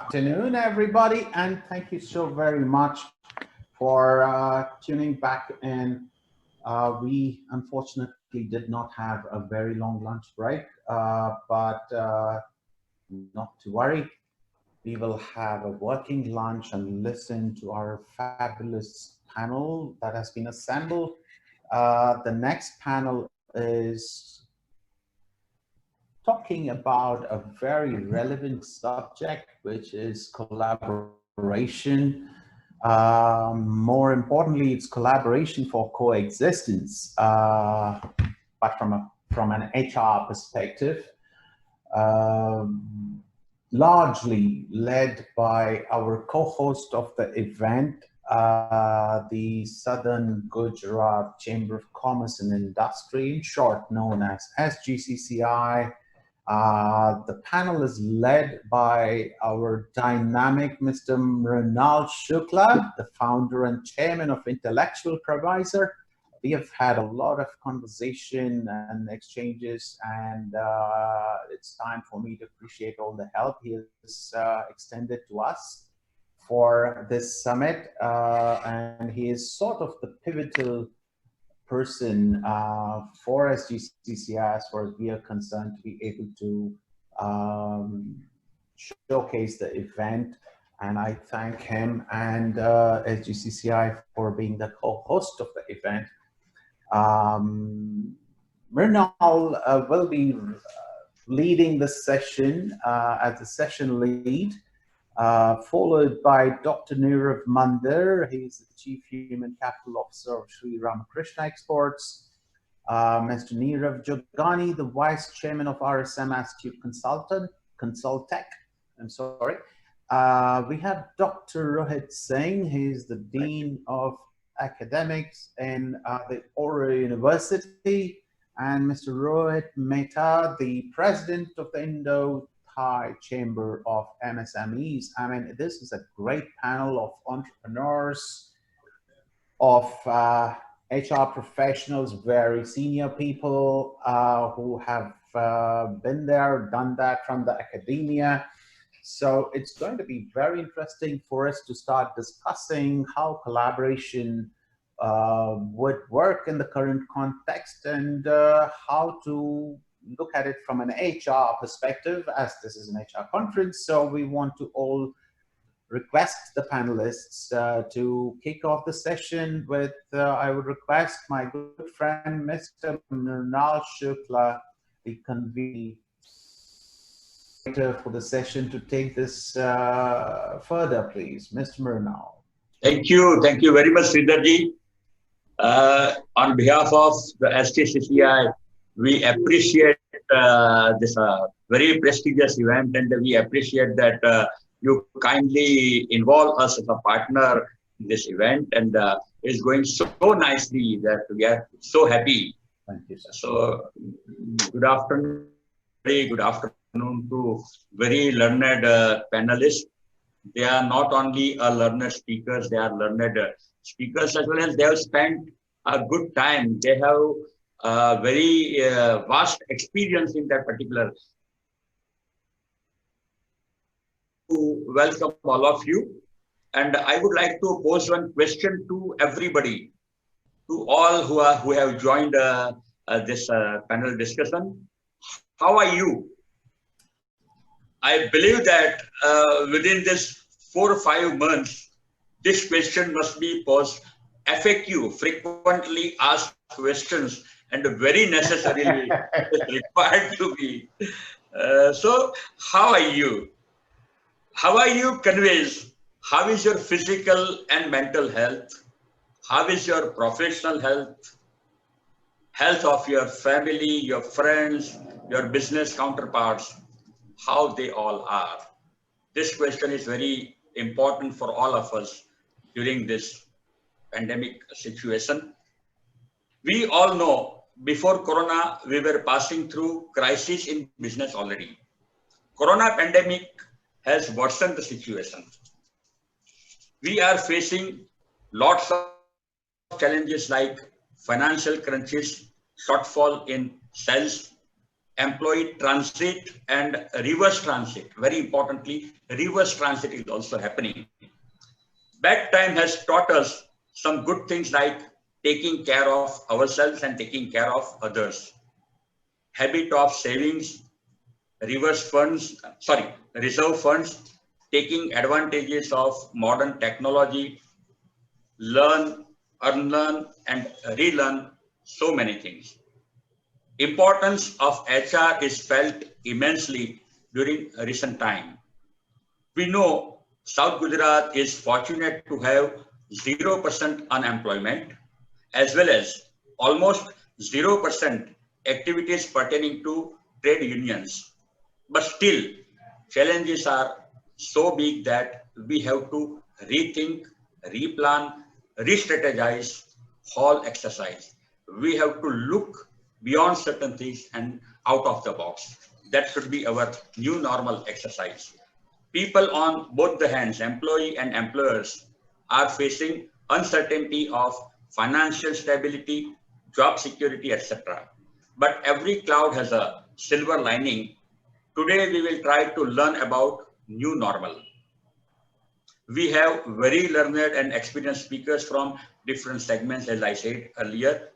afternoon, everybody, and thank you so very much for tuning back in. We unfortunately did not have a very long lunch break, but not to worry. We will have a working lunch and listen to our fabulous panel that has been assembled. The next panel is talking about a very relevant subject, which is collaboration. More importantly, it's collaboration for coexistence, but from an HR perspective, largely led by our co-host of the event, the Southern Gujarat Chamber of Commerce and Industry, in short known as SGCCI. The panel is led by our dynamic Mr. Mrinal Shukla, the founder and chairman of Intellectual Provisor. We have had a lot of conversation and exchanges, and it's time for me to appreciate all the help he has extended to us for this summit. And he is sort of the pivotal person for SGCCI as far as we are concerned to be able to showcase the event. And I thank him and SGCCI for being the co-host of the event. Mrinal will be leading the session as the session lead, followed by Dr. Nirav Mandir. He's the Chief Human Capital Officer of Sri Ramakrishna Exports. Mr. Nirav Jogani, the Vice Chairman of RSM Astute Consultech. I'm sorry. We have Dr. Rohit Singh. He's the Dean of Academics in the Aura University. And Mr. Rohit Mehta, the President of the Indo-Thai Chamber of MSMEs. I mean, this is a great panel of entrepreneurs, of HR professionals, very senior people who have been there, done that from the academia. So it's going to be very interesting for us to start discussing how collaboration would work in the current context, and how to look at it from an HR perspective, as this is an HR conference. So we want to all request the panelists to kick off the session with, I would request my good friend, Mr. Mrinal Shukla, the convener for the session, to take this further, please. Mr. Mrinal. Thank you very much, Sridharji. On behalf of the STCCI, we appreciate this very prestigious event, and we appreciate that you kindly involve us as a partner in this event, and it's going so nicely that we are so happy. Thank you, sir. So, good afternoon, very good afternoon to very learned panelists. They are not only learned speakers, they are learned speakers as well as they have spent a good time. They have very vast experience in that particular. To welcome all of you, and I would like to pose one question to everybody, to all who have joined this panel discussion. How are you? I believe that within this 4 or 5 months, this question must be posed. FAQ, frequently asked questions, and very necessarily required to be. So, how are you? How are you conveys? How is your physical and mental health? How is your professional health? Health of your family, your friends, your business counterparts, how they all are. This question is very important for all of us during this pandemic situation. We all know before Corona, we were passing through crisis in business already. Corona pandemic has worsened the situation. We are facing lots of challenges like financial crunches, shortfall in sales, employee transit and reverse transit. Very importantly, reverse transit is also happening. Bad time has taught us some good things like taking care of ourselves and taking care of others. Habit of savings, reserve funds, taking advantages of modern technology, learn, unlearn, and relearn so many things. Importance of HR is felt immensely during recent time. We know South Gujarat is fortunate to have 0% unemployment as well as almost 0% activities pertaining to trade unions. But still, challenges are so big that we have to rethink, replan, re-strategize whole exercise. We have to look beyond certain things and out of the box. That should be our new normal exercise. People on both the hands, employee and employers, are facing uncertainty of financial stability, job security, etc. But every cloud has a silver lining. Today, we will try to learn about new normal. We have very learned and experienced speakers from different segments, as I said earlier.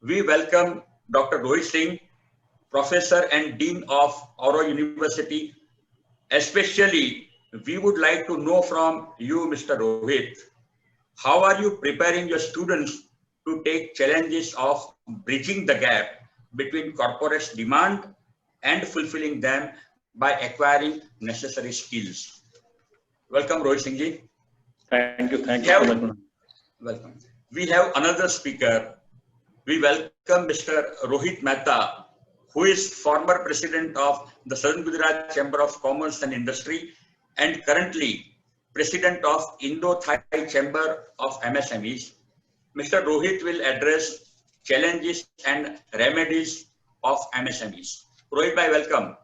We welcome Dr. Rohit Singh, Professor and Dean of Auro University. Especially, we would like to know from you, Mr. Rohit, how are you preparing your students to take challenges of bridging the gap between corporate's demand and fulfilling them by acquiring necessary skills? Welcome, Rohit Singh ji. Thank you so much. Welcome. We have another speaker. We welcome Mr. Rohit Mehta, who is former president of the Southern Gujarat Chamber of Commerce and Industry and currently president of Indo-Thai Chamber of MSMEs. Mr. Rohit will address challenges and remedies of MSMEs. Rohit bhai, welcome.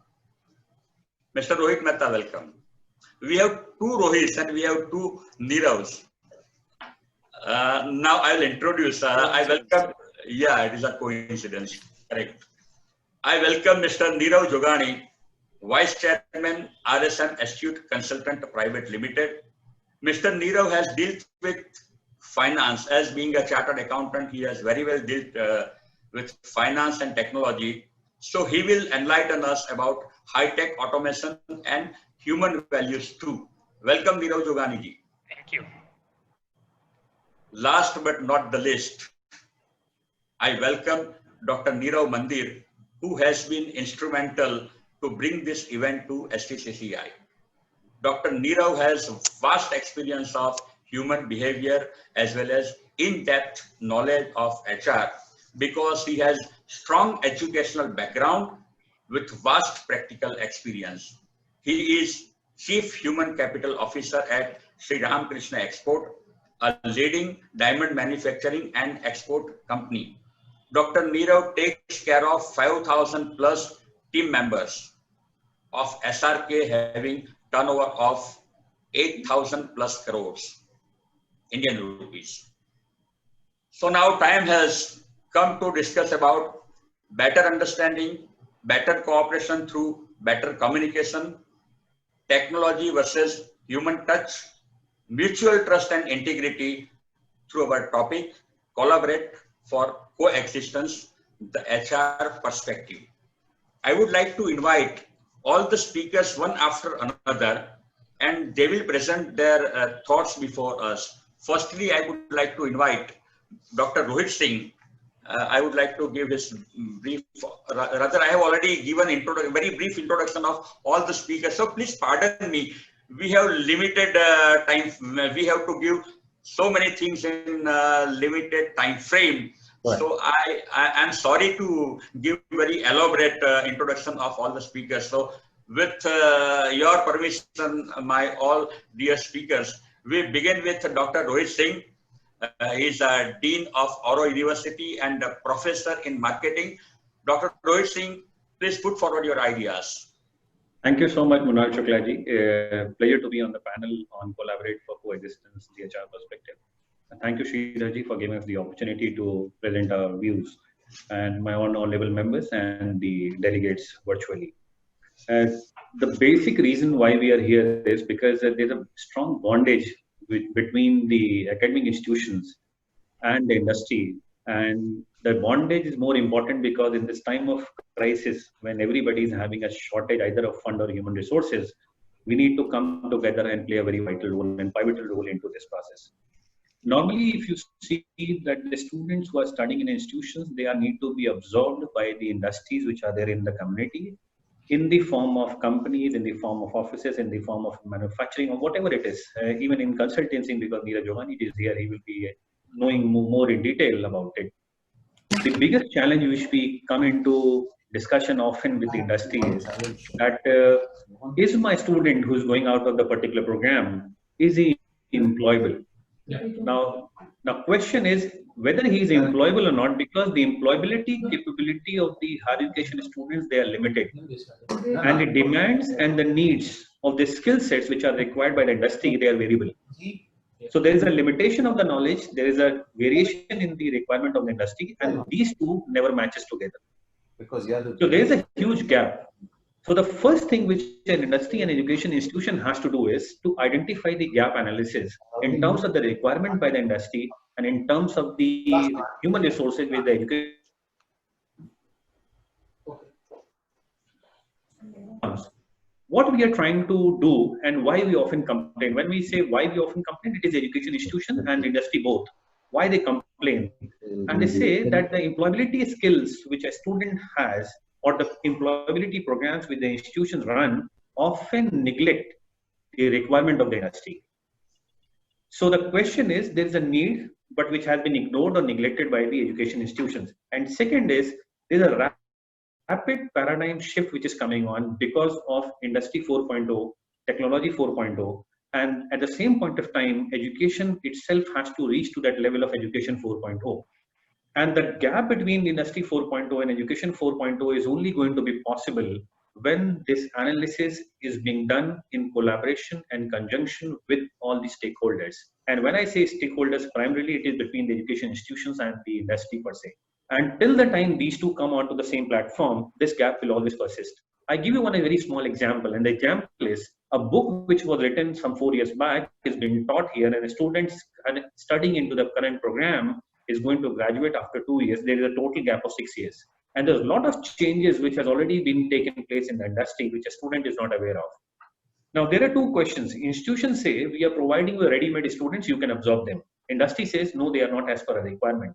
Mr. Rohit Mehta, welcome. We have two Rohits and we have two Niravs. Now I will introduce, I welcome, yeah, it is a coincidence, correct. I welcome Mr. Nirav Jogani, Vice Chairman, RSM Astute Consultant Private Limited. Mr. Nirav has dealt with finance as being a chartered accountant. He has very well dealt with finance and technology. So he will enlighten us about high-tech automation and human values too. Welcome, Nirav Jogani ji. Thank you. Last but not the least, I welcome Dr. Nirav Mandir, who has been instrumental to bring this event to STCCI. Dr. Nirav has vast experience of human behavior as well as in-depth knowledge of HR because he has strong educational background with vast practical experience. He is Chief Human Capital Officer at Sri Ramakrishna Export, a leading diamond manufacturing and export company. Dr. Nirav takes care of 5,000 plus team members of SRK having turnover of 8,000 plus crores Indian rupees. So now time has come to discuss about better understanding, better cooperation through better communication, technology versus human touch, mutual trust and integrity through our topic, collaborate for coexistence, the HR perspective. I would like to invite all the speakers one after another and they will present their thoughts before us. Firstly, I would like to invite Dr. Rohit Singh. I would like to give his brief, rather I have already given very brief introduction of all the speakers. So please pardon me. We have limited time. We have to give so many things in limited time frame. Right. So I am sorry to give very elaborate introduction of all the speakers. So with your permission, my all dear speakers, we begin with Dr. Rohit Singh. He is a Dean of Auro University and a Professor in Marketing. Dr. Rohit Singh, please put forward your ideas. Thank you so much, Munal Shuklaji. Pleasure to be on the panel on Collaborate for Coexistence, the HR Perspective. And thank you, Sridharji, for giving us the opportunity to present our views. and my honorable members and the delegates virtually. Uh, the basic reason why we are here is because there's a strong bondage between the academic institutions and the industry. And the bondage is more important because in this time of crisis, when everybody is having a shortage either of fund or human resources, we need to come together and play a very vital role and pivotal role into this process. Normally, if you see that the students who are studying in institutions, they are need to be absorbed by the industries which are there in the community in the form of companies, in the form of offices, in the form of manufacturing, or whatever it is. Even in consultancy, because Neeraj Johani is here, he will be knowing more in detail about it. The biggest challenge which we come into discussion often with the industry is that is my student who's going out of the particular program, is he employable? Now, the question is whether he is employable or not, because the employability capability of the higher education students, they are limited, and the demands and the needs of the skill sets which are required by the industry, they are variable. So there is a limitation of the knowledge, there is a variation in the requirement of the industry, and these two never matches together. So there is a huge gap. So the first thing which an industry and education institution has to do is to identify the gap analysis in terms of the requirement by the industry and in terms of the human resources with the education. What we are trying to do and why we often complain. When we say why we often complain, it is education institution and industry both. Why they complain? And they say that the employability skills which a student has or the employability programs which the institutions run often neglect the requirement of the industry. So the question is, there is a need, but which has been ignored or neglected by the education institutions. And second is, there is a rapid paradigm shift which is coming on because of industry 4.0, technology 4.0, and at the same point of time, education itself has to reach to that level of education 4.0. And the gap between industry 4.0 and education 4.0 is only going to be possible when this analysis is being done in collaboration and conjunction with all the stakeholders. And when I say stakeholders, primarily it is between the education institutions and the industry per se. Until the time these two come onto the same platform, this gap will always persist. I give you a very small example, and the example is a book which was written some 4 years back is being taught here, and students studying into the current program is going to graduate after 2 years. There is a total gap of 6 years. And there's a lot of changes which has already been taken place in the industry, which a student is not aware of. Now, there are two questions. Institutions say, we are providing you ready-made students, you can absorb them. Industry says, no, they are not as per a requirement.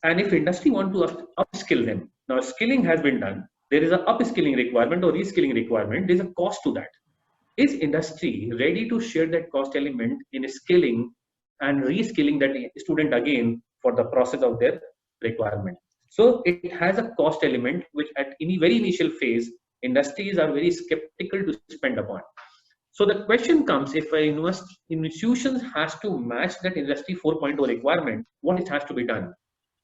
And if industry want to upskill them, now skilling has been done, there is an upskilling requirement or reskilling requirement, there's a cost to that. Is industry ready to share that cost element in skilling and reskilling that student again for the process of their requirement? So it has a cost element which at any very initial phase, industries are very skeptical to spend upon. So the question comes, if an institution has to match that industry 4.0 requirement, what it has to be done?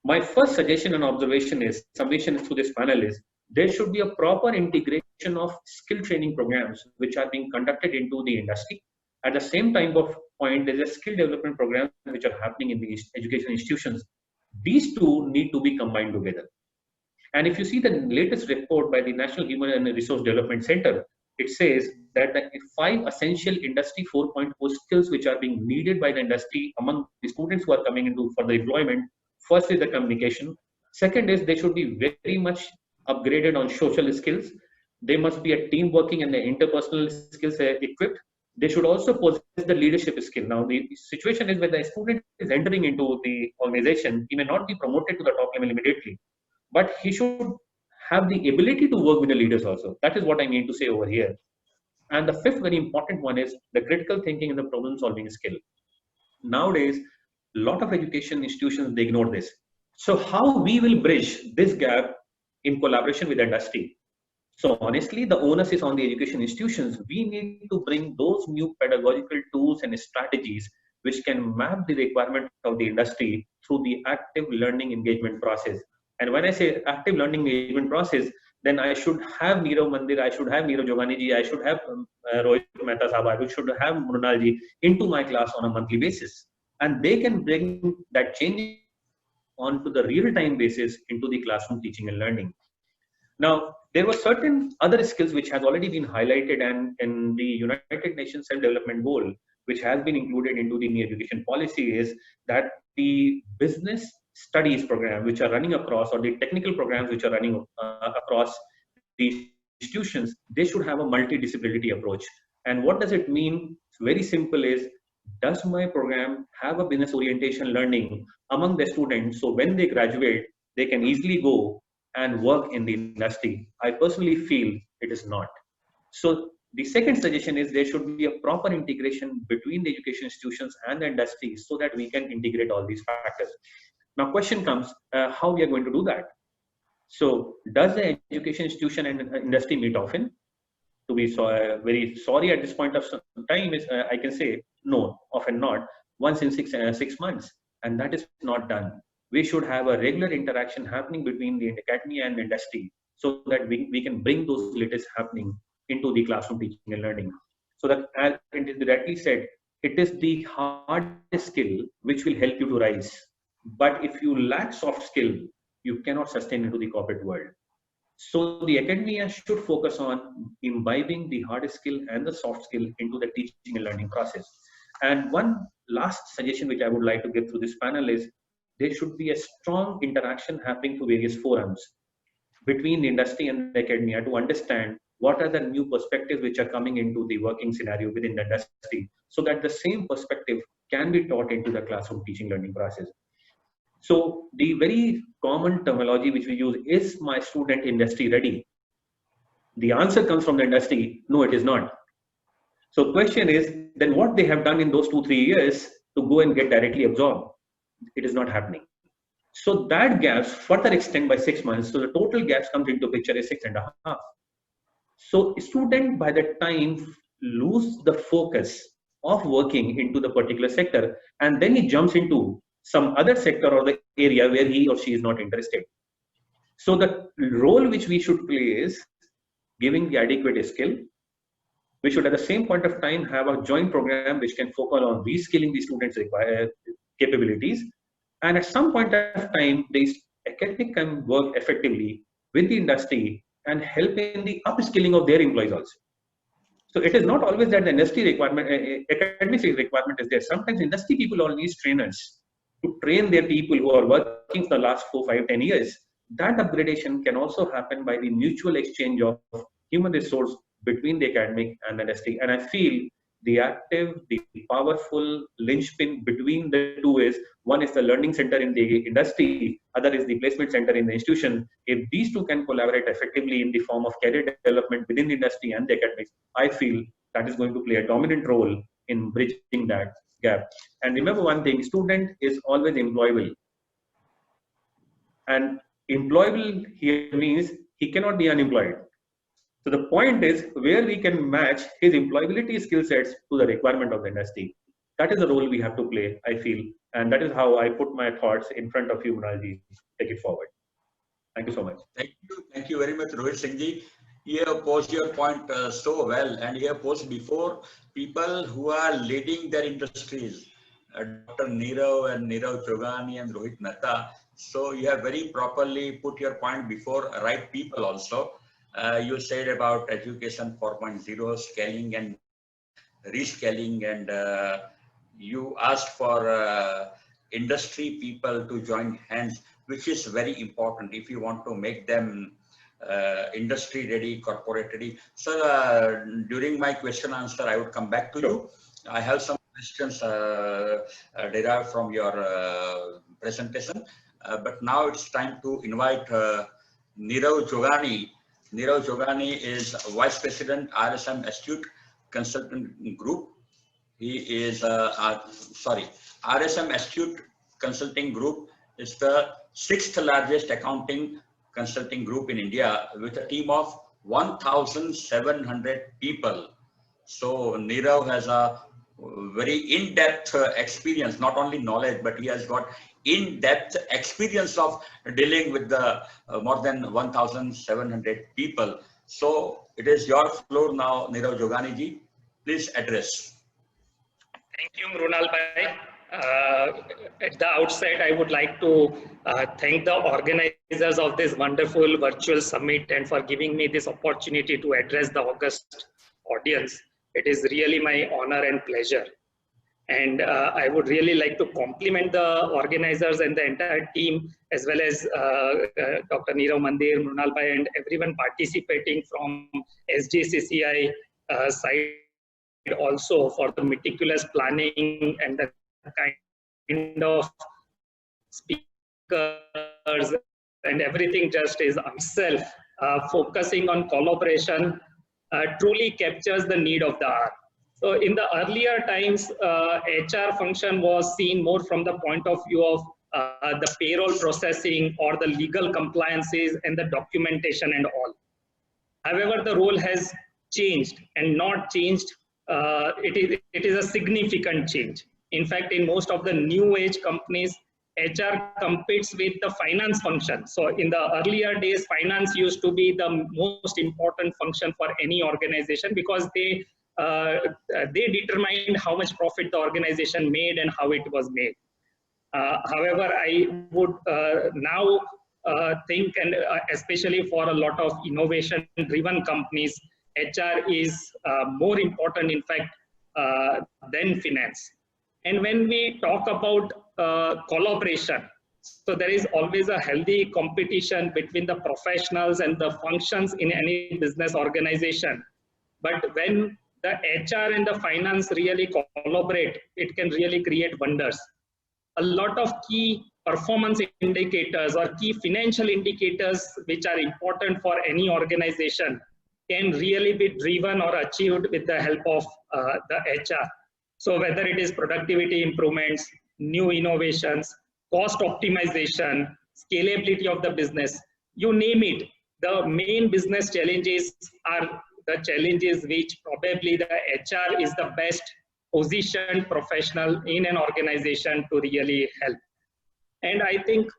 My first suggestion and observation is, submission to this panel is, there should be a proper integration of skill training programs which are being conducted into the industry. At the same time of point, there is a skill development programs which are happening in the education institutions. These two need to be combined together. And if you see the latest report by the National Human and Resource Development Center, it says that the 5 essential industry 4.0 skills which are being needed by the industry among the students who are coming into for the employment. First is the communication. Second is they should be very much upgraded on social skills. They must be a team working and the interpersonal skills equipped. They should also possess the leadership skill. Now, the situation is when the student is entering into the organization, he may not be promoted to the top level immediately, but he should have the ability to work with the leaders also. That is what I mean to say over here. And the fifth very important one is the critical thinking and the problem solving skill. Nowadays, a lot of education institutions, they ignore this. So how we will bridge this gap in collaboration with the industry? So honestly, the onus is on the education institutions. We need to bring those new pedagogical tools and strategies which can map the requirement of the industry through the active learning engagement process. And when I say active learning engagement process, then I should have Neerav Mandir, I should have Neeraj Johani ji, I should have Rohit Mehta Sahab, I should have Mrunal ji into my class on a monthly basis. And they can bring that change onto the real-time basis into the classroom teaching and learning. Now, there were certain other skills which has already been highlighted and in the United Nations Self-Development Goal, which has been included into the new education policy, is that the business studies program which are running across, or the technical programs which are running across the institutions, they should have a multidisciplinary approach. And what does it mean? It's very simple, is does my program have a business orientation learning among the students, so when they graduate, they can easily go and work in the industry? I personally feel it is not. So the second suggestion is there should be a proper integration between the education institutions and the industry so that we can integrate all these factors. Now question comes, how we are going to do that? So does the education institution and industry meet often? To be very sorry at this point of time, is I can say no, often not. Once in 6 months, and that is not done. We should have a regular interaction happening between the academy and the industry so that we can bring those latest happening into the classroom teaching and learning. So that, as it is directly said, it is the hard skill which will help you to rise. But if you lack soft skill, you cannot sustain into the corporate world. So the academia should focus on imbibing the hard skill and the soft skill into the teaching and learning process. And one last suggestion which I would like to give through this panel is there should be a strong interaction happening through various forums between the industry and the academia to understand what are the new perspectives which are coming into the working scenario within the industry, so that the same perspective can be taught into the classroom teaching learning process. So the very common terminology which we use is my student industry ready? The answer comes from the industry, no, it is not. So question is, then what they have done in those 2-3 years to go and get directly absorbed? It is not happening. So that gaps further extend by 6 months. So the total gaps comes into picture is 6.5. So student by the time lose the focus of working into the particular sector, and then he jumps into some other sector or the area where he or she is not interested. So the role which we should play is giving the adequate skill. We should at the same point of time have a joint program which can focus on reskilling the students' required capabilities. And at some point of time, the academic can work effectively with the industry and help in the upskilling of their employees also. So it is not always that the industry requirement, academic requirement is there. Sometimes industry people all need trainers to train their people who are working for the last 4, 5, 10 years. That upgradation can also happen by the mutual exchange of human resource between the academic and the industry. And I feel the active, the powerful linchpin between the two is, one is the learning center in the industry, other is the placement center in the institution. If these two can collaborate effectively in the form of career development within the industry and the academics, I feel that is going to play a dominant role in bridging that gap. And remember one thing, student is always employable. And employable here means he cannot be unemployed. So the point is where we can match his employability skill sets to the requirement of the industry. That is the role we have to play, I feel. And that is how I put my thoughts in front of you, Mrunalji. Take it forward. Thank you so much. Thank you very much, Rohit Singh ji. You have posed your point so well, and you have posed before people who are leading their industries, Dr. Nirav and Nirav Jogani and Rohit Mehta. So you have very properly put your point before right people also. You said about education 4.0, scaling and rescaling, and you asked for industry people to join hands, which is very important if you want to make them industry ready, corporate ready. So during my question answer, I would come back to you. I have some questions derived from your presentation, but now it's time to invite Nirav Jogani. Nirav Jogani is Vice President, RSM Astute Consultant Group. He is, RSM Astute Consulting Group is the 6th largest accounting consulting group in India with a team of 1,700 people. So Nirav has a very in-depth experience, not only knowledge, but he has got in-depth experience of dealing with the more than 1,700 people. So it is your floor now, Nirav Jogani ji. Please address. Thank you, Mrunal bhai. At the outset, I would like to thank the organizers of this wonderful virtual summit and for giving me this opportunity to address the August audience. It is really my honor and pleasure. And I would really like to compliment the organizers and the entire team, as well as Dr. Neerav Mandir, Mrunal Bhai, and everyone participating from SGCCI side also for the meticulous planning and the kind of speakers and everything just is itself focusing on collaboration truly captures the need of the hour. So in the earlier times, HR function was seen more from the point of view of the payroll processing or the legal compliances and the documentation and all. However, the role has changed and not changed. It is a significant change. In fact, in most of the new age companies, HR competes with the finance function. So in the earlier days, finance used to be the most important function for any organization because they determined how much profit the organization made and how it was made. However, I would now think, and especially for a lot of innovation-driven companies, HR is more important, in fact, than finance. And when we talk about collaboration, so there is always a healthy competition between the professionals and the functions in any business organization. But when the HR and the finance really collaborate, it can really create wonders. A lot of key performance indicators or key financial indicators which are important for any organization can really be driven or achieved with the help of the HR. So whether it is productivity improvements, new innovations, cost optimization, scalability of the business, you name it, the main business challenges are the challenges which probably the HR is the best positioned professional in an organization to really help. And I think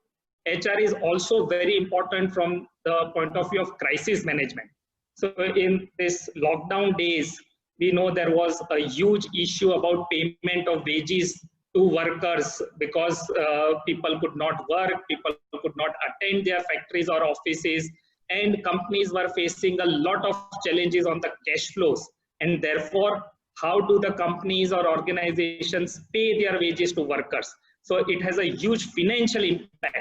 HR is also very important from the point of view of crisis management. So in this lockdown days, we know there was a huge issue about payment of wages to workers because people could not work, people could not attend their factories or offices, and companies were facing a lot of challenges on the cash flows. And therefore, how do the companies or organizations pay their wages to workers? So it has a huge financial impact,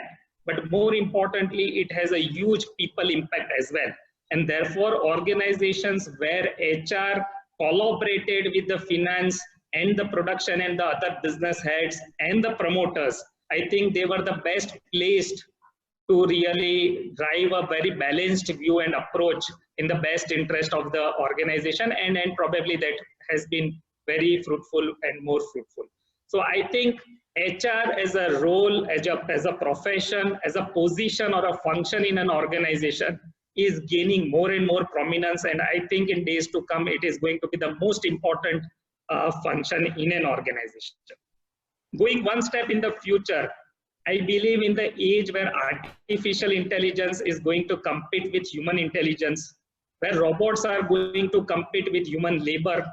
but more importantly, it has a huge people impact as well. And therefore, organizations where HR collaborated with the finance and the production and the other business heads and the promoters, I think they were the best placed to really drive a very balanced view and approach in the best interest of the organization, and probably that has been very fruitful and more fruitful. So I think HR as a role, as a profession, as a position or a function in an organization is gaining more and more prominence, and I think in days to come it is going to be the most important function in an organization. Going one step in the future, I believe in the age where artificial intelligence is going to compete with human intelligence, where robots are going to compete with human labor,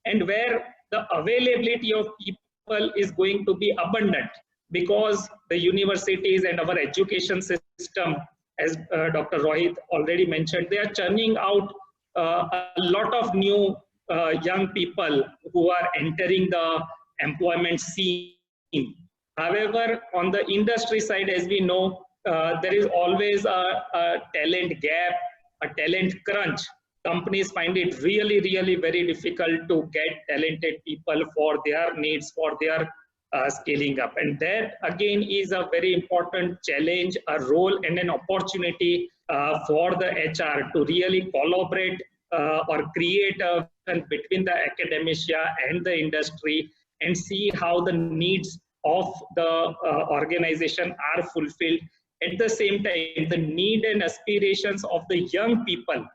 and where the availability of people is going to be abundant because the universities and our education system, as Dr. Rohit already mentioned, they are churning out a lot of new young people who are entering the employment scene. However, on the industry side, as we know, there is always a talent gap, a talent crunch. Companies find it really, really very difficult to get talented people for their needs, for their scaling up. And that again is a very important challenge, a role and an opportunity for the HR to really collaborate or create a between the academia and the industry and see how the needs of the organization are fulfilled. At the same time, the need and aspirations of the young people,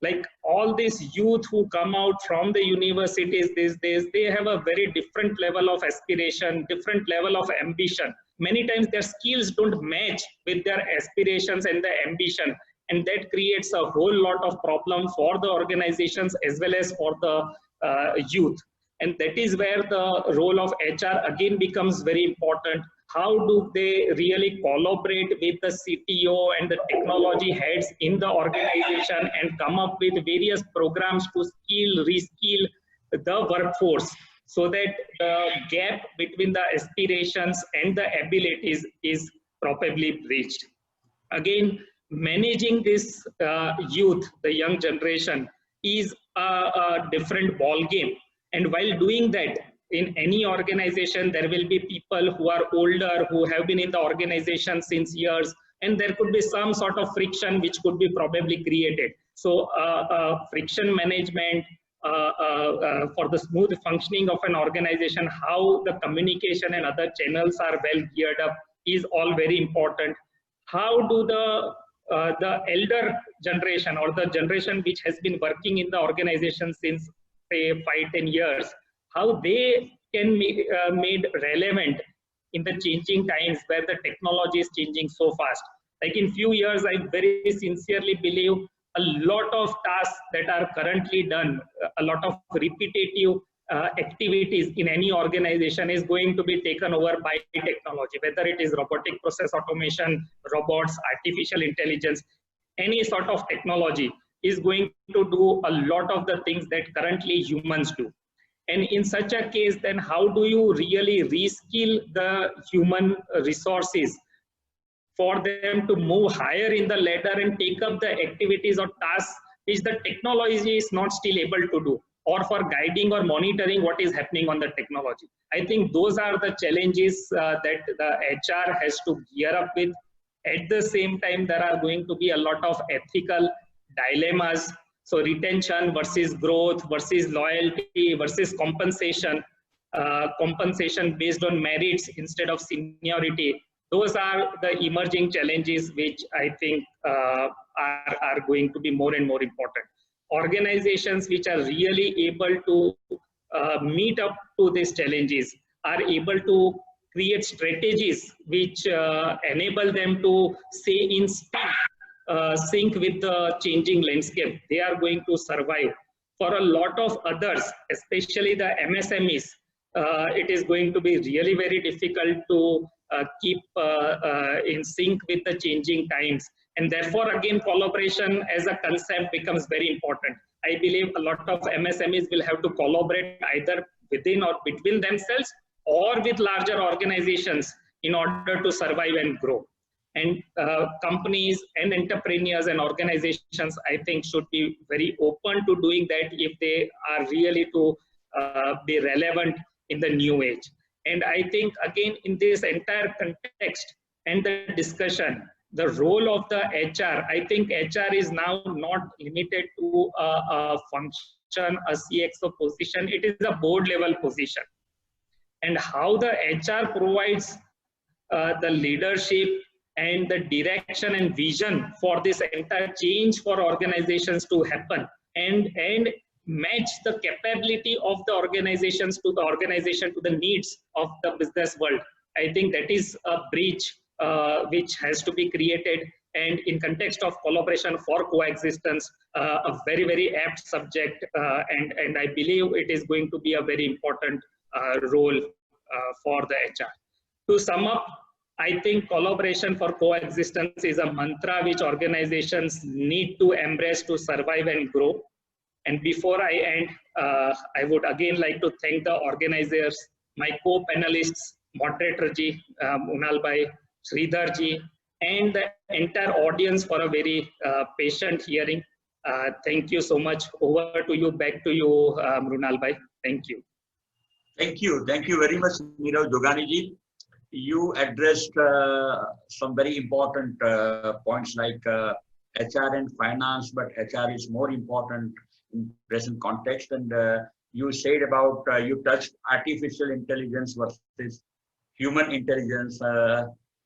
like all these youth who come out from the universities these days, they have a very different level of aspiration, different level of ambition. Many times their skills don't match with their aspirations and the ambition, and that creates a whole lot of problem for the organizations as well as for the youth. And that is where the role of HR again becomes very important. How do they really collaborate with the CTO and the technology heads in the organization and come up with various programs to skill, reskill the workforce, so that the gap between the aspirations and the abilities is probably bridged. Again, managing this youth, the young generation, is a different ball game. And while doing that, in any organization, there will be people who are older, who have been in the organization since years, and there could be some sort of friction which could be probably created. So friction management, for the smooth functioning of an organization, how the communication and other channels are well geared up is all very important. How do the elder generation, or the generation which has been working in the organization since say 5-10 years, how they can be made relevant in the changing times where the technology is changing so fast. Like in few years, I very sincerely believe a lot of tasks that are currently done, a lot of repetitive activities in any organization is going to be taken over by technology, whether it is robotic process automation, robots, artificial intelligence, any sort of technology is going to do a lot of the things that currently humans do. And in such a case, then how do you really reskill the human resources for them to move higher in the ladder and take up the activities or tasks which the technology is not still able to do, or for guiding or monitoring what is happening on the technology? I think those are the challenges that the HR has to gear up with. At the same time, there are going to be a lot of ethical dilemmas. So retention versus growth versus loyalty versus compensation, compensation based on merits instead of seniority. Those are the emerging challenges which I think are going to be more and more important. Organizations which are really able to meet up to these challenges are able to create strategies which enable them to stay in sync with the changing landscape. They are going to survive. For a lot of others, especially the MSMEs, it is going to be really very difficult to keep in sync with the changing times. And therefore, again, collaboration as a concept becomes very important. I believe a lot of MSMEs will have to collaborate either within or between themselves or with larger organizations in order to survive and grow. And companies and entrepreneurs and organizations, I think, should be very open to doing that if they are really to be relevant in the new age. And I think, again, in this entire context and the discussion, the role of the HR, I think HR is now not limited to a function, a CXO position. It is a board level position. And how the HR provides the leadership and the direction and vision for this entire change for organizations to happen, and match the capability of the organizations to the organization to the needs of the business world. I think that is a bridge which has to be created, and in context of collaboration for coexistence, a very, very apt subject, and I believe it is going to be a very important role for the HR. To sum up, I think collaboration for coexistence is a mantra which organizations need to embrace to survive and grow. And before I end, I would again like to thank the organizers, my co-panelists, moderator ji, Munal bhai, Sridhar ji, and the entire audience for a very patient hearing. Thank you so much. Over to you, back to you, Munal bhai. Thank you. Thank you. Thank you very much, Nirav Jogani ji. You addressed some very important points like HR and finance, but HR is more important in present context. And you said about, you touched artificial intelligence versus human intelligence.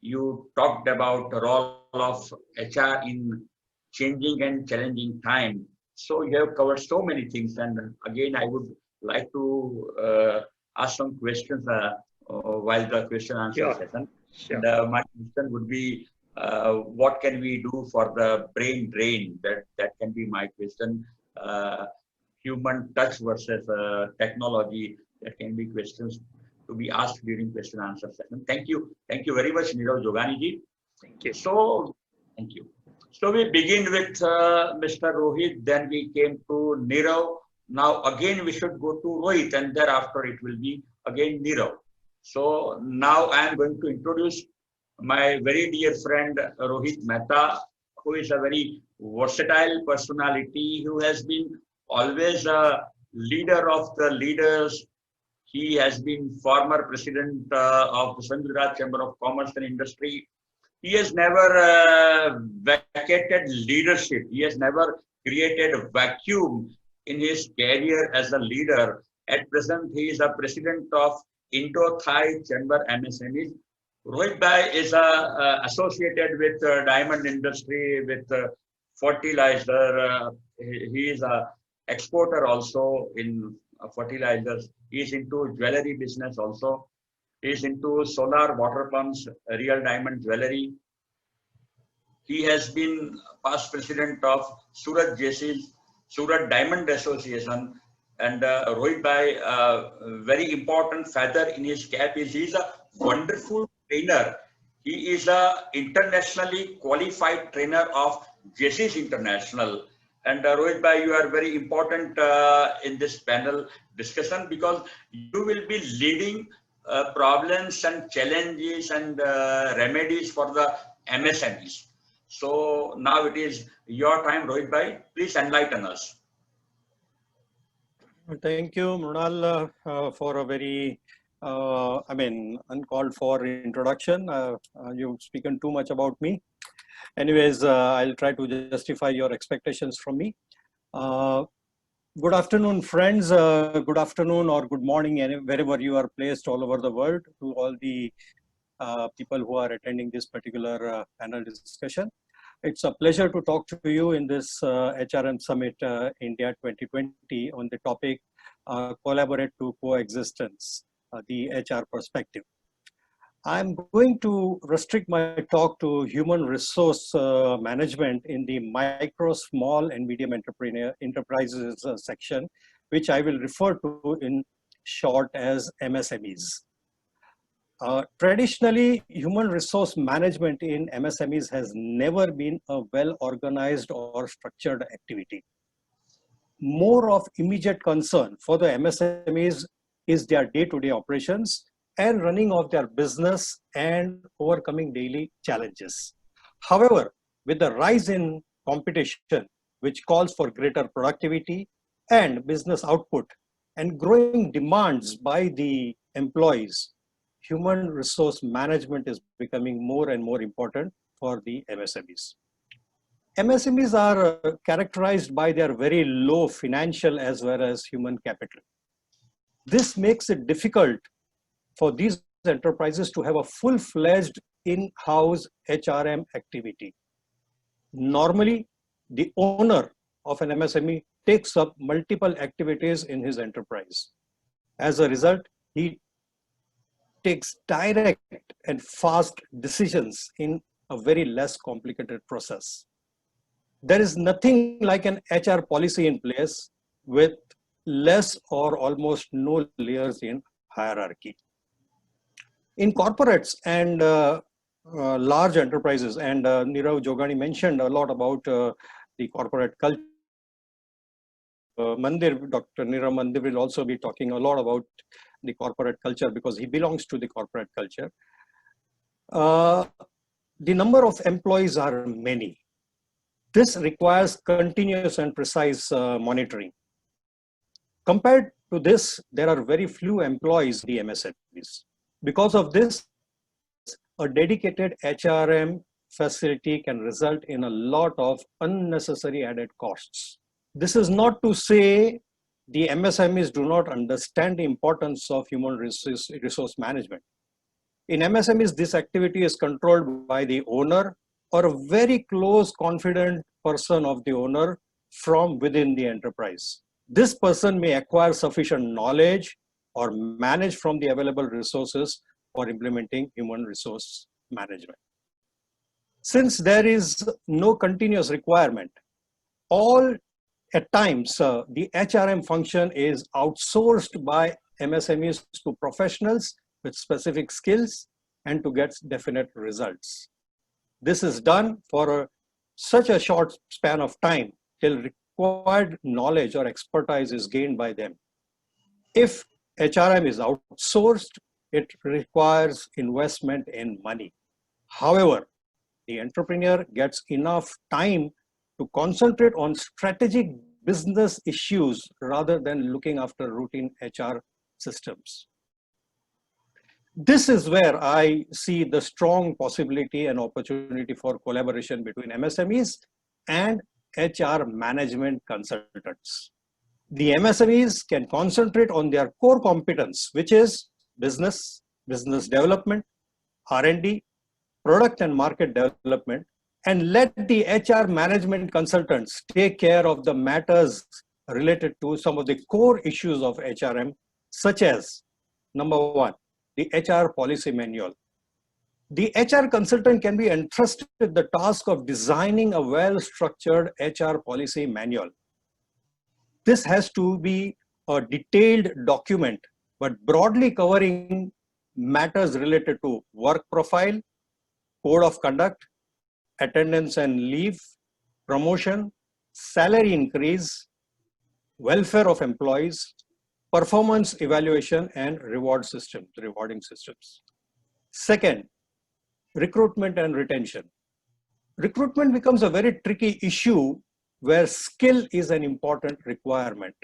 You talked about the role of HR in changing and challenging time. So you have covered so many things. And again, I would like to ask some questions while the question answer session. Sure. And, my question would be, what can we do for the brain drain? That can be my question. human touch versus technology. That can be questions to be asked during question and answer session. Thank you. Thank you very much, Nirav Jogani ji. Thank you. So, thank you. So we begin with Mr. Rohit, then we came to Nirav. Now again we should go to Rohit, and thereafter it will be again Nirav. So now I am going to introduce my very dear friend Rohit Mehta, who is a very versatile personality, who has been always a leader of the leaders. He has been former president of the Gujarat Chamber of Commerce and Industry. He has never vacated leadership. He has never created a vacuum in his career as a leader. At present, he is a president of Indo-Thai Chamber MSMEs. Rohit Bhai is associated with diamond industry, with fertilizer. He is a exporter also in fertilizers. He is into jewelry business also. He is into solar water pumps, real diamond jewelry. He has been past president of Surat JCs, Surat Diamond Association, and Rohit Bhai, very important feather in his cap is he is a wonderful trainer. He is a internationally qualified trainer of JCs International. And Rohit Bhai, you are very important in this panel discussion because you will be leading problems and challenges and remedies for the MSMEs. So now it is your time, Rohit Bhai. Please enlighten us. Thank you, Mrunal, for a very, uncalled for introduction. You've spoken too much about me. Anyways, I'll try to justify your expectations from me. Good afternoon, friends. Good afternoon or good morning, wherever you are placed all over the world, to all the people who are attending this particular panel discussion. It's a pleasure to talk to you in this HRM Summit India 2020 on the topic Collaborate to Coexistence, the HR perspective. I'm going to restrict my talk to human resource management in the micro, small, and medium enterprises section, which I will refer to in short as MSMEs. Traditionally, human resource management in MSMEs has never been a well-organized or structured activity. More of immediate concern for the MSMEs is their day-to-day operations and running of their business and overcoming daily challenges. However, with the rise in competition, which calls for greater productivity and business output and growing demands by the employees, human resource management is becoming more and more important for the MSMEs. MSMEs are characterized by their very low financial as well as human capital. This makes it difficult for these enterprises to have a full-fledged in-house HRM activity. Normally, the owner of an MSME takes up multiple activities in his enterprise. As a result, he takes direct and fast decisions in a very less complicated process. There is nothing like an HR policy in place with less or almost no layers in hierarchy. In corporates and large enterprises, and Nirav Jogani mentioned a lot about the corporate culture. Dr. Nirav Mandir will also be talking a lot about the corporate culture because he belongs to the corporate culture. The number of employees are many. This requires continuous and precise monitoring. Compared to this, there are very few employees in the MSMEs. Because of this, a dedicated HRM facility can result in a lot of unnecessary added costs. This is not to say the MSMEs do not understand the importance of human resource management. In MSMEs, this activity is controlled by the owner or a very close confident person of the owner from within the enterprise. This person may acquire sufficient knowledge or manage from the available resources for implementing human resource management. Since there is no continuous requirement, all At times, the HRM function is outsourced by MSMEs to professionals with specific skills and to get definite results. This is done for such a short span of time till required knowledge or expertise is gained by them. If HRM is outsourced, it requires investment in money. However, the entrepreneur gets enough time to concentrate on strategic business issues rather than looking after routine HR systems. This is where I see the strong possibility and opportunity for collaboration between MSMEs and HR management consultants. The MSMEs can concentrate on their core competence, which is business development, R&D, product and market development, and let the HR management consultants take care of the matters related to some of the core issues of HRM, such as, number one, the HR policy manual. The HR consultant can be entrusted with the task of designing a well-structured HR policy manual. This has to be a detailed document, but broadly covering matters related to work profile, code of conduct, attendance and leave, promotion, salary increase, welfare of employees, performance evaluation, and rewarding systems. Second, recruitment and retention. Recruitment becomes a very tricky issue where skill is an important requirement.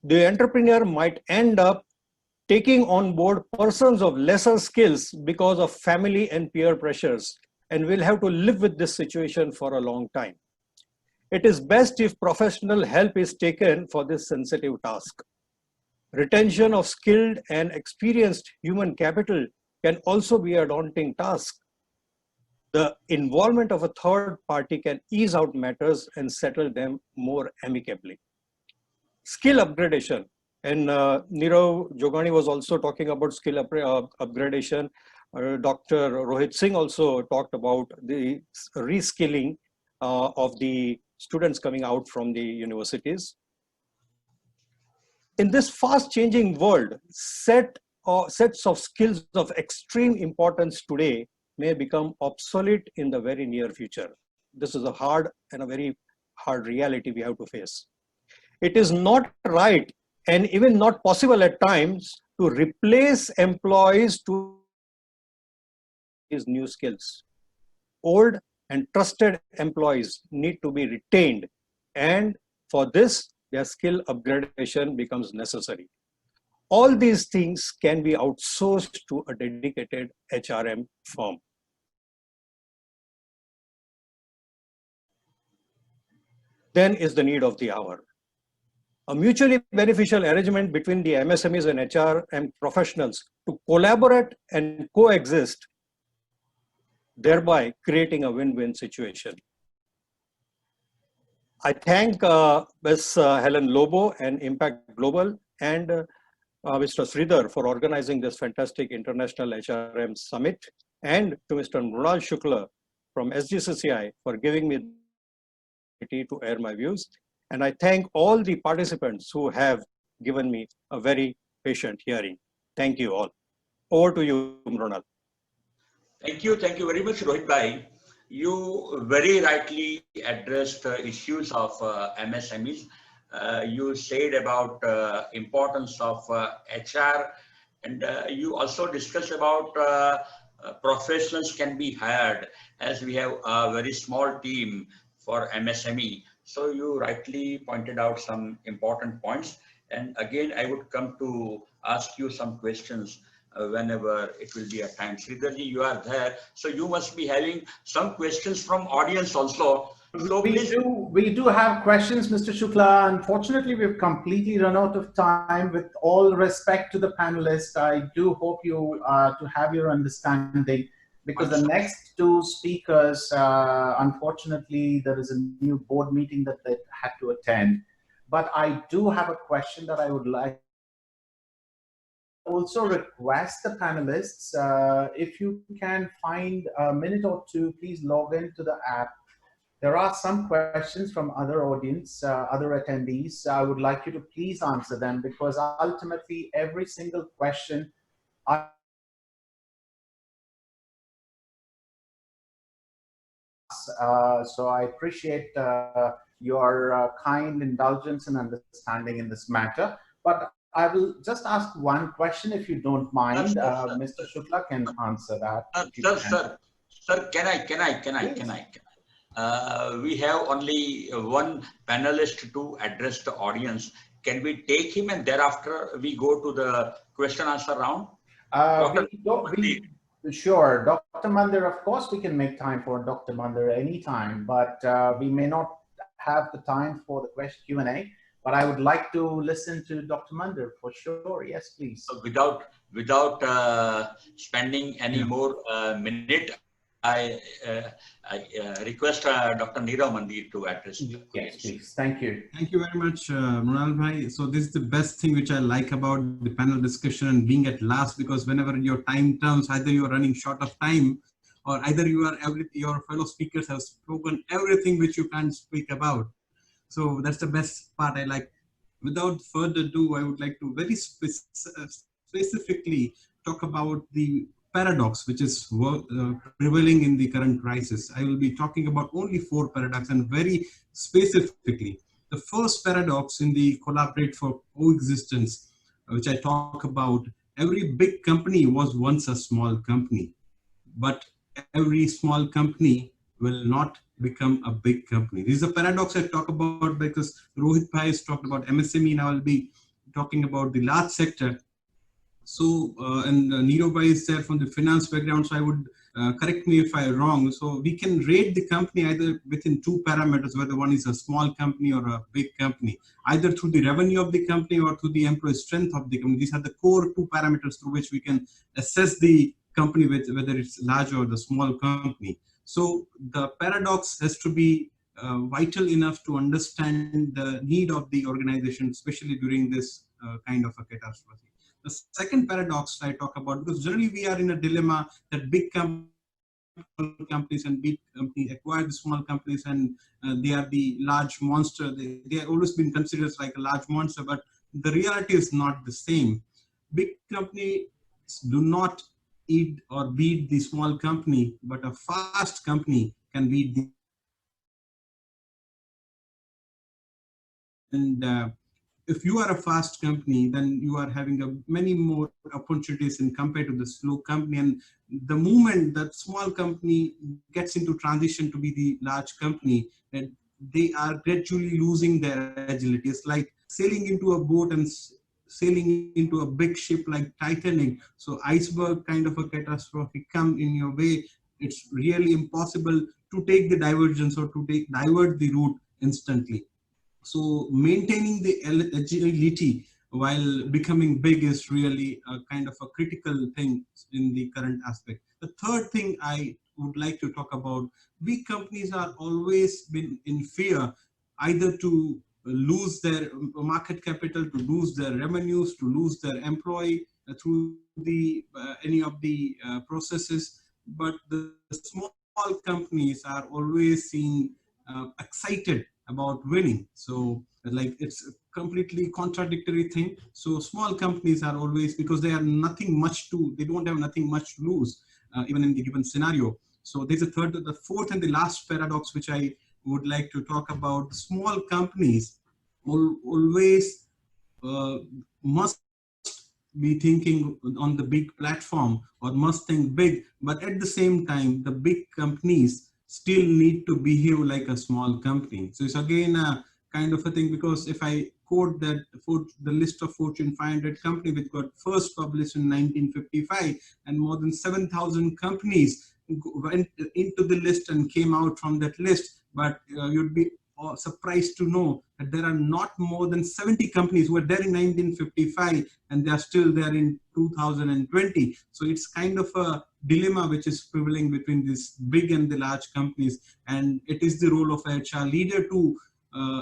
The entrepreneur might end up taking on board persons of lesser skills because of family and peer pressures, and will have to live with this situation for a long time. It is best if professional help is taken for this sensitive task. Retention of skilled and experienced human capital can also be a daunting task. The involvement of a third party can ease out matters and settle them more amicably. Skill upgradation, and Nirav Jogani was also talking about skill upgradation. Dr. Rohit Singh also talked about the reskilling of the students coming out from the universities. In this fast changing world, sets of skills of extreme importance today may become obsolete in the very near future. This is a very hard reality we have to face. It is not right and even not possible at times to replace employees to these new skills. Old and trusted employees need to be retained, and for this, their skill upgradation becomes necessary. All these things can be outsourced to a dedicated HRM firm. Then is the need of the hour. A mutually beneficial arrangement between the MSMEs and HRM professionals to collaborate and coexist, thereby creating a win-win situation. I thank Ms. Helen Lobo and Impact Global and Mr. Sridhar for organizing this fantastic International HRM Summit, and to Mr. Mrunal Shukla from SGCCI for giving me the opportunity to air my views. And I thank all the participants who have given me a very patient hearing. Thank you all. Over to you, Mrunal. Thank you very much, Rohit Bhai. You very rightly addressed issues of MSMEs. You said about importance of HR, and you also discussed about professionals can be hired, as we have a very small team for MSME. So you rightly pointed out some important points. And again, I would come to ask you some questions whenever it will be a time. Sridharji, you are there, so you must be having some questions from audience also. So we do have questions, Mr. Shukla. Unfortunately, we've completely run out of time. With all respect to the panelists, I do hope you to have your understanding, because the next two speakers, unfortunately, there is a new board meeting that they had to attend. But I do have a question that I would like also request the panelists, if you can find a minute or two, please log into the app There are some questions from other audience, other attendees. I would like you to please answer them, because ultimately every single question so I appreciate your kind indulgence and understanding in this matter. But I will just ask one question, if you don't mind. Mr. Shukla can answer that. Sir, can I? We have only one panelist to address the audience. Can we take him and thereafter we go to the question answer round? Sure, Dr. Mandir, of course we can make time for Dr. Mandir anytime, but we may not have the time for the question Q&A, but I would like to listen to Dr. Mandir for sure. Yes, please. Without spending any more minute, I request Dr. Neerav Mandir to address the Yes, please. Thank you. Thank you very much, Mrunal Bhai. So this is the best thing which I like about the panel discussion and being at last, because whenever your time comes, either you are running short of time, or either your fellow speakers have spoken everything which you can't speak about. So that's the best part I like. Without further ado, I would like to very specifically talk about the paradox which is prevailing in the current crisis. I will be talking about only 4 paradoxes, and very specifically. The first paradox in the collaborate for coexistence, which I talk about, every big company was once a small company, but every small company will not become a big company. This is a paradox I talk about because Rohit Bhai has talked about MSME, and I will be talking about the large sector. So, and Neerav Bhai is there from the finance background, so I would correct me if I'm wrong. So we can rate the company either within 2 parameters, whether one is a small company or a big company, either through the revenue of the company or through the employee strength of the company. These are the core 2 parameters through which we can assess the company, whether it's large or the small company. So the paradox has to be vital enough to understand the need of the organization, especially during this kind of a catastrophe. The second paradox I talk about, because generally we are in a dilemma that big companies and big companies acquire the small companies, and they are the large monster. They have always been considered like a large monster, but the reality is not the same. Big companies do not eat or beat the small company, but a fast company can beat the. And if you are a fast company, then you are having many more opportunities in compared to the slow company. And the moment that small company gets into transition to be the large company, and they are gradually losing their agility. It's like sailing into a boat and sailing into a big ship like Titanic. So iceberg kind of a catastrophe come in your way. It's really impossible to take the divergence or to divert the route instantly. So maintaining the agility while becoming big is really a kind of a critical thing in the current aspect. The third thing I would like to talk about, big companies are always been in fear either to lose their market capital, to lose their revenues, to lose their employee through the any of the processes. But the small companies are always seen excited about winning. So like it's a completely contradictory thing. So small companies are always, because they are nothing much to, they don't have nothing much to lose, even in the given scenario. So there's the fourth and the last paradox which I would like to talk about. Small companies always must be thinking on the big platform or must think big, but at the same time the big companies still need to behave like a small company. So it's again a kind of a thing, because if I quote that the list of Fortune 500 companies which got first published in 1955, and more than 7,000 companies went into the list and came out from that list, but you'd be surprised to know that there are not more than 70 companies who were there in 1955 and they are still there in 2020. So it's kind of a dilemma which is prevailing between these big and the large companies, and it is the role of a HR leader to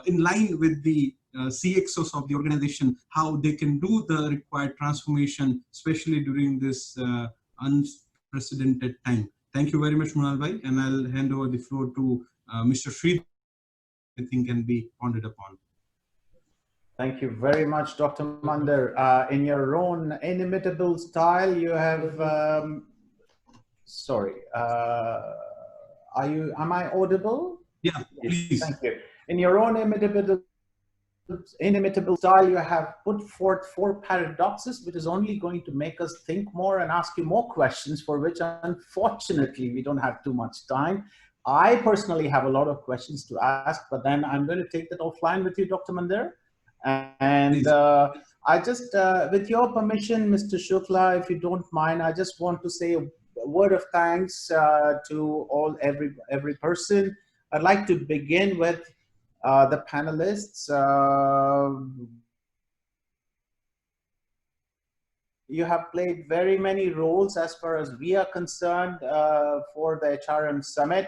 in line with the CXOs of the organization, how they can do the required transformation, especially during this unprecedented time. Thank you very much, Mrunal Bhai, and I'll hand over the floor to Mr. Sri, anything can be pondered upon. Thank you very much, Dr. Mander. In your own inimitable style, you have, sorry, am I audible? Yeah, please. Thank you. In your own inimitable style, you have put forth 4 paradoxes, which is only going to make us think more and ask you more questions, for which unfortunately we don't have too much time. I personally have a lot of questions to ask, but then I'm going to take that offline with you, Dr. Mander. And I just, with your permission, Mr. Shukla, if you don't mind, I just want to say a word of thanks to every person. I'd like to begin with the panelists. You have played very many roles as far as we are concerned for the HRM Summit.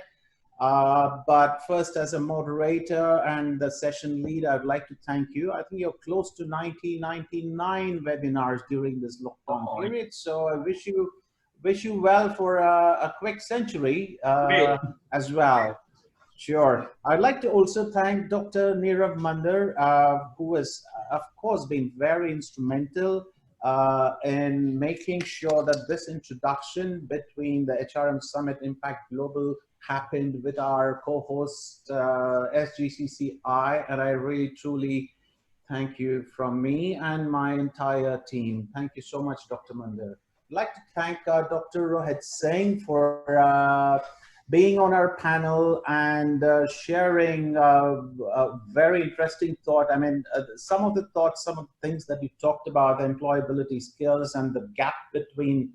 But first, as a moderator and the session lead, I'd like to thank you. I think you're close to 99 webinars during this lockdown period. So I wish you well for a quick century as well. Sure. I'd like to also thank Dr. Nirav Mander, who has, of course, been very instrumental in making sure that this introduction between the HRM Summit Impact Global happened with our co-host SGCCI, and I really truly thank you from me and my entire team. Thank you so much, Dr. Mander. I'd like to thank Dr. Rohit Singh for being on our panel and sharing a very interesting thought. I mean, some of the things that you talked about, the employability skills and the gap between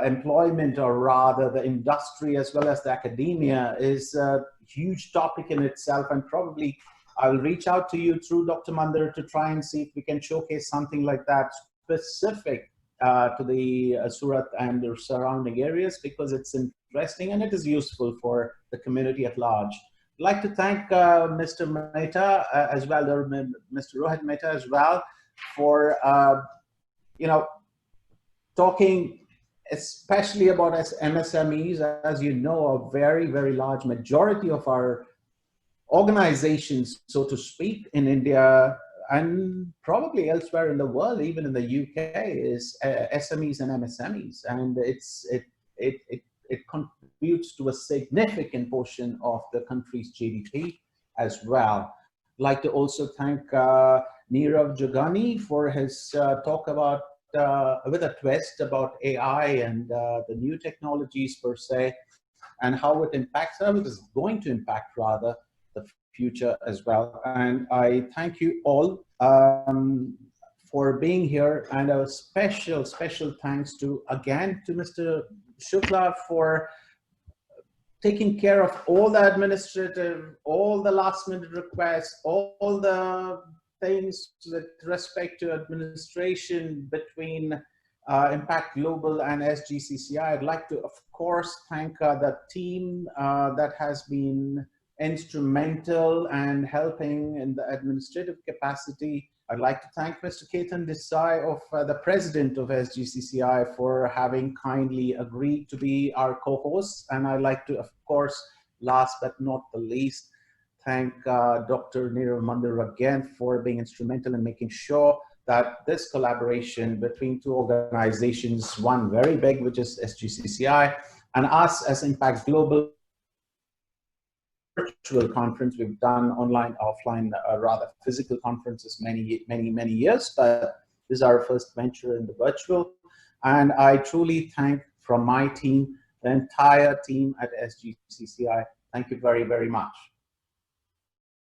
employment, or rather the industry as well as the academia, is a huge topic in itself. And probably I'll reach out to you through Dr. Mander to try and see if we can showcase something like that specific to the Surat and the surrounding areas, because it's interesting and it is useful for the community at large. I'd like to thank Mr. Mehta as well, or Mr. Rohit Mehta as well, for talking especially about MSMEs. As you know, a very, very large majority of our organizations, so to speak, in India and probably elsewhere in the world, even in the UK, is SMEs and MSMEs, and it contributes to a significant portion of the country's GDP as well. I'd like to also thank Nirav Jagani for his talk about, with a twist, about AI and the new technologies per se, and how it impacts, how it is going to impact rather the future as well. And I thank you all for being here, and a special thanks to Mr. Shukla for taking care of all the administrative, all the last minute requests, all the things with respect to administration between Impact Global and SGCCI. I'd like to, of course, thank the team that has been instrumental and helping in the administrative capacity. I'd like to thank Mr. Ketan Desai, the president of SGCCI, for having kindly agreed to be our co-host. And I'd like to, of course, last but not the least, thank Dr. Nirav Mander again for being instrumental in making sure that this collaboration between two organizations, one very big, which is SGCCI, and us as Impact Global, virtual conference. We've done online, offline, rather physical conferences many years, but this is our first venture in the virtual. And I truly thank, from my team, the entire team at SGCCI. Thank you very, very much.